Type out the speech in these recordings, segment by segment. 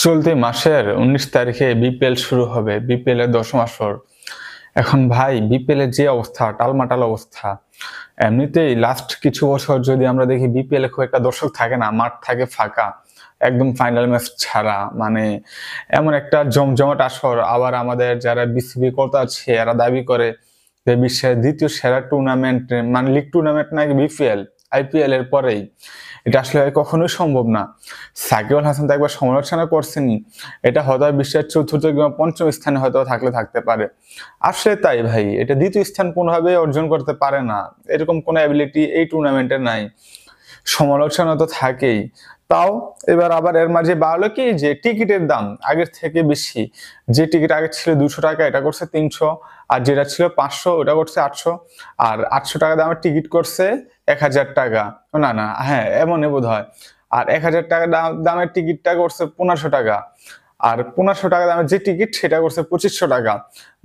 চলতি মাসের 19 তারিখে বিপিএল শুরু হবে। বিপিএল এর দশম আসর। এখন ভাই বিপিএল এর যে অবস্থা, টালমাটাল অবস্থা। এমনিতেই লাস্ট কিছু বছর যদি আমরা দেখি বিপিএল এ খুব একটা দর্শক থাকে না, মাঠ থাকে ফাঁকা, একদম ফাইনাল ম্যাচ ছাড়া। মানে এমন একটা জমজমাট আসর। আবার আমাদের যারা বিসিবি কর্তা আছে এরা দাবি করে যে বিশ্বের দ্বিতীয় সেরা টুর্নামেন্ট, মানে লিগ টুর্নামেন্ট নাকি বিপিএল, আইপিএল এর পরেই। এটা আসলে কখনোই সম্ভব না। সাকিব আল হাসান তো একবার সমালোচনা করছেনই, এটা হয়তো বিশ্বের চতুর্থ কিংবা পঞ্চম স্থানে হয়তো থাকতে পারে। আসলে তাই ভাই, এটা দ্বিতীয় স্থান কোনোভাবে অর্জন করতে পারে না, এরকম কোনো অ্যাবিলিটি এই টুর্নামেন্টে নাই। সমালোচনা তো থাকেই। তাও এবার আবার এর মাঝে বাড়লো কি যে টিকিটের দাম আগের থেকে বেশি। যে টিকিট আগে ছিল 200 টাকা, এটা করছে 300, আর যেটা ছিল 500 ওটা করছে 800, আর 800 টাকা দামের টিকিট করছে 1000 টাকা। না না, হ্যাঁ এমনই বোধ হয়। আর 1000 টাকা দামের টিকিটটা করছে 1500 টাকা, আর 1500 টাকা দামের যে টিকিট সেটা করছে 2500 টাকা।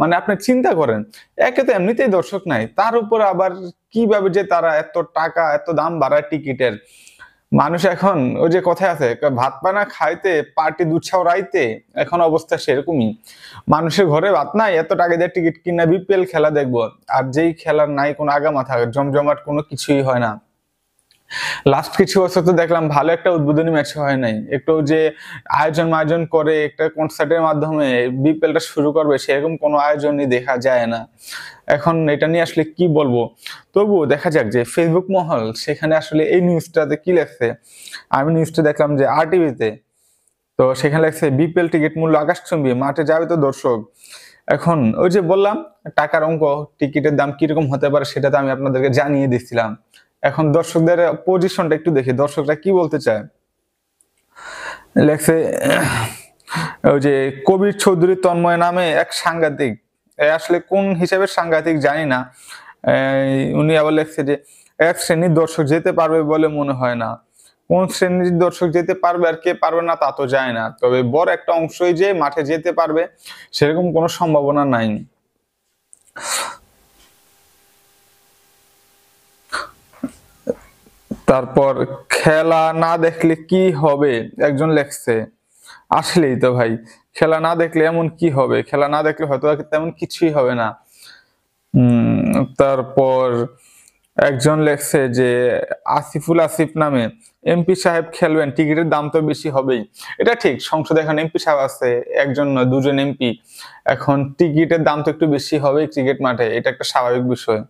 মানে আপনি চিন্তা করেন, একে তো এমনিতেই দর্শক নাই, তার উপর আবার কিভাবে যে তারা এত টাকা এত দাম বাড়ায় টিকিটের। মানুষ এখন ওই যে কথায় আছে, ভাত পানা খাইতে পার্টি দুধ রাইতে, এখন অবস্থা সেরকমই। মানুষের ঘরে ভাত নাই, এত টাকা দিয়ে টিকিট কিনা বিপিএল খেলা দেখবো। আর যেই খেলার নাই কোনো আগা মাথা, জমজমাট কোনো কিছুই হয় না। লাস্ট কিছু বছর তো দেখলাম ভালো একটা উদ্বোধনী ম্যাচ হয় নাই, একটু যে আয়োজন করে একটা কনসার্টের মাধ্যমে বিপিএলটা শুরু করবে সেরকম কোনো আয়োজনই দেখা যায় না। এখন এটা নিয়ে আসলে কি বলবো, তবুও দেখা যাক যে ফেসবুক মহল সেখানে আসলে এই নিউজটাতে কি লেখছে। আমি নিউজটা দেখলাম যে RTVতে, তো সেখানে লেখছে বিপিএল টিকিট মূল্য আকাশচুম্বী, মাঠে যাবে তো দর্শক। এখন ওই যে বললাম টাকার অঙ্ক, টিকিটের দাম কিরকম হতে পারে সেটা তো আমি আপনাদেরকে জানিয়ে দিচ্ছিলাম। এখন দর্শকদের পজিশনটা একটু দেখি, দর্শকরা কি বলতে চায়। লেখছে ওই যে কবির চৌধুরী তন্ময় নামে এক সাংঘাতিক, আসলে কোন হিসাবে সাংঘাতিক জানি না। উনি আবার লেখছে যে এক শ্রেণীর দর্শক যেতে পারবে বলে মনে হয় না। কোন শ্রেণীর দর্শক যেতে পারবে আর কে পারবে না তা তো যায় না, তবে বড় একটা অংশই যে মাঠে যেতে পারবে সেরকম কোনো সম্ভাবনা নাই। তারপর খেলা না দেখলে কি হবে, একজন লেখছে। আসলেই তো ভাই, খেলা না দেখলে এমন কি হবে, খেলা না দেখলে হয়তো তেমন কিছুই হবে না। তারপর একজন লেখছে যে আসিফুল আসিফ নামে এমপি সাহেব খেলবেন, টিকিটের দাম তো বেশি হবেই। এটা ঠিক, সংসদে এখন এমপি সাহেব আছে, একজন নয় দুজন এমপি, এখন টিকিটের দাম তো একটু বেশি হবে ক্রিকেট মাঠে, এটা একটা স্বাভাবিক বিষয়।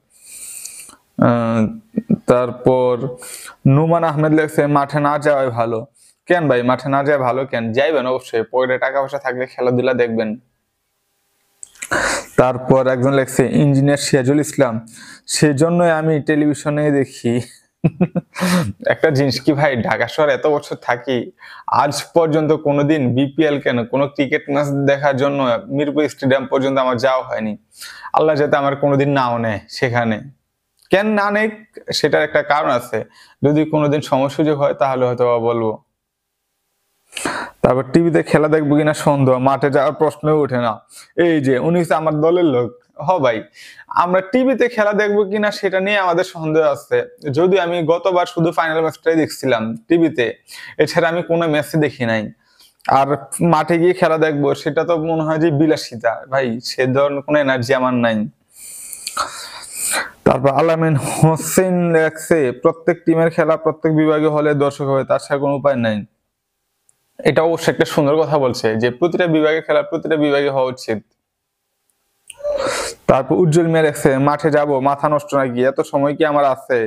তারপর নুমান আহমেদ লেখছে মাঠে না যাওয়াই ভালো। কেন ভাই মাঠে না যাওয়া ভালো কেন? যাইবেন অবশ্যই, পকেটে টাকা পয়সা থাকলে খেলাধুলা দেখবেন। তারপর একজন লেখছে ইঞ্জিনিয়ার সিরাজুল ইসলাম, সেজন্যই আমি টেলিভিশনে দেখি। একটা জিনিস কি ভাই, ঢাকা শহরে এত বছর থাকি, আজ পর্যন্ত কোনোদিন বিপিএল কেন কোনো ক্রিকেট ম্যাচ দেখার জন্য মিরপুর স্টেডিয়াম পর্যন্ত আমার যাওয়া হয়নি। আল্লাহ যাতে আমার কোনোদিন নাও নেয় সেখানে। কেন না নেই সেটার একটা কারণ আছে, যদি কোনোদিন সময় সুযোগ হয় তাহলে হয়তো বলবো। তারপর টিভিতে খেলা দেখবো কিনা সন্দেহ, মাঠে যাওয়ার প্রশ্নই ওঠে না। এই যে উনি আমার দলের লোক। ভাই, আমরা টিভিতে খেলা দেখবো কিনা সেটা নিয়ে আমাদের সন্দেহ আছে। যদি আমি গতবার শুধু ফাইনাল ম্যাচটাই দেখছিলাম টিভিতে, এছাড়া আমি কোনো ম্যাচই দেখি নাই। আর মাঠে গিয়ে খেলা দেখবো সেটা তো মনে হয় যে বিলাসিতা, ভাই সে ধরনের কোনো এনার্জি আমার নাই। তারপর আলামিন হোসেন লেখছে প্রত্যেক টিমের খেলা প্রত্যেক বিভাগে হলে দর্শক হবে, তার ছাড়া কোনো উপায় নাই। এটা অবশ্যই একটা সুন্দর কথা বলছে যে প্রতিটা বিভাগে খেলা প্রতিটা বিভাগে হওয়া উচিত। তারপর উজ্জ্বল মিয়া লেখছে মাঠে যাব, মাথা নষ্ট নাকি, এত সময় কি আমার আছে?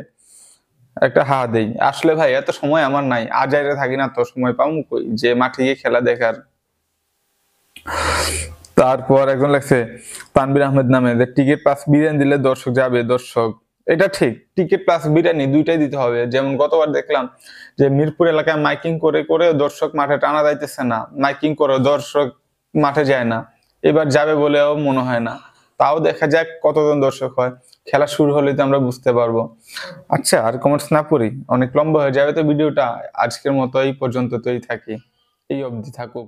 একটা হা দেই, আসলে ভাই এত সময় আমার নাই, আজাইরে থাকি না, তো সময় পাবো কই যে মাঠে গিয়ে খেলা দেখার। তারপর একজন লেখছে তানবির আহমেদ নামে যে টিকিট প্লাস বিরিয়ানি দিলে দর্শক যাবে। দর্শক, এটা ঠিক, টিকিট প্লাস বিরিয়ানি দুইটাই দিতে হবে। যেমন গতবার দেখলাম যে মিরপুর এলাকায় মাইকিং করে করে দর্শক মাঠে টানা যাইতেছে না, মাইকিং করে দর্শক মাঠে যায় না, এবার যাবে বলেও মনে হয় না। তাও দেখা যাক কতজন দর্শক হয়, খেলা শুরু হলে তো আমরা বুঝতে পারবো। আচ্ছা, আর কমেন্টস না পড়ি, অনেক লম্বা হয়ে যাবে তো ভিডিওটা। আজকের মতো এই পর্যন্তই থাকি, এই অবধি থাকুক।